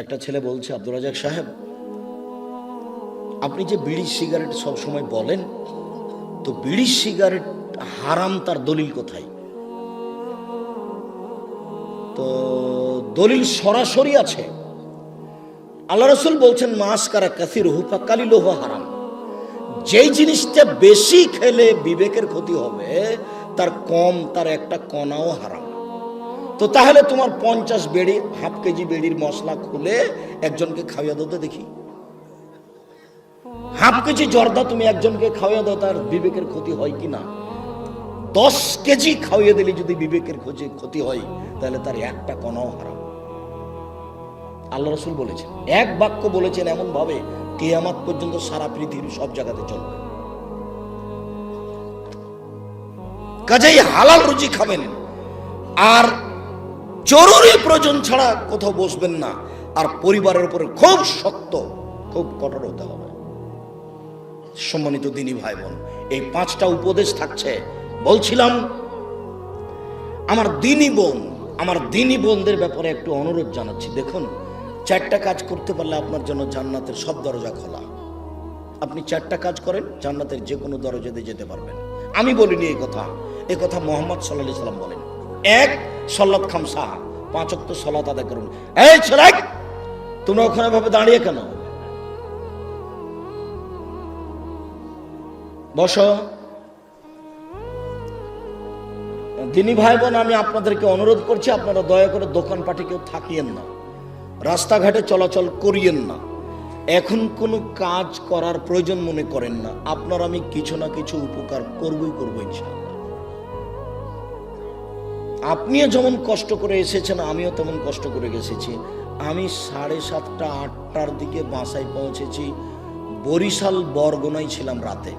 একটা ছেলে বলছে, আব্দুর রাজাক সাহেব, আপনি যে বিড়ি সিগারেট সব সময় বলেন, তো বিড়ি সিগারেট হারাম তার দলিল কোথায়? তো দলিল সরাসরি আছে। আল্লাহ রাসূল বলছেন, মাসকারা কাসিরুহু ফাকালিলুহু হারাম। যেই জিনিসটা বেশি খেলে বিবেকের ক্ষতি হবে, তার কম, তার একটা কণাও হারাম। তো তাহলে তোমার 50 বেড়ি, হাফ কেজি বেড়ির মশলা খুলে একজনকে খাওয়াইয়া দাও তো দেখি। হাফ কেজি জর্দা তুমি একজনকে খাওয়াইয়া দাও, তার বিবেকের ক্ষতি হয় কিনা? 10 কেজি খাওয়াইয়া দিলে যদি বিবেকের ক্ষতি হয়, তাহলে তার একটা কণাও হারাম। আল্লাহ রাসূল বলেছেন, এক বাক্য বলেছেন, এমন ভাবে কিয়ামত পর্যন্ত সারা পৃথিবীর সব জায়গাতে চলবে। কাজেই হালাল রুজি খাবেন, আর জরুরি প্রয়োজন ছাড়া কোথাও বসবেন না, আর পরিবারের উপরে খুব শক্ত, খুব কঠোর হতে হবে। সম্মানিত দিনী ভাই বোন, এই 5টা উপদেশ থাকছে। বলছিলাম, আমার দিনী বোনদের ব্যাপারে একটু অনুরোধ জানাচ্ছি। দেখুন, 4টা কাজ করতে পারলে আপনার জন্য জান্নাতের সব দরজা খোলা। আপনি 4টা কাজ করেন, জান্নাতের যে কোনো দরজাতে যেতে পারবেন। আমি বলিনি এই কথা মুহাম্মদ সাল্লাল্লাহু আলাইহি সাল্লাম বলেন। 1, সালাত খামসা, 5 ওয়াক্ত সালাত আদায় করুন। এই ছেলে, তোমরা ওখানে ভাবে দাঁড়িয়ে কেন? বসো। দিনী ভাই বোন, আমি আপনাদেরকে অনুরোধ করছি, আপনারা দয়া করে দোকানপাটে কেউ থাকিয়েন না, রাস্তাঘাটে চলাচল করিয়েন না। এখন কোনো কাজ করার প্রয়োজন মনে করেন না। আপনার আমি কিছু না কিছু উপকার করবই ইনশাআল্লাহ। আপনিও যেমন কষ্ট করে এসেছেন, আমিও তেমন কষ্ট করে এসেছি। আমি 7:30 8টার দিকে বাসায় পৌঁছেছি। বরিশাল বরগুনায় ছিলাম রাতে।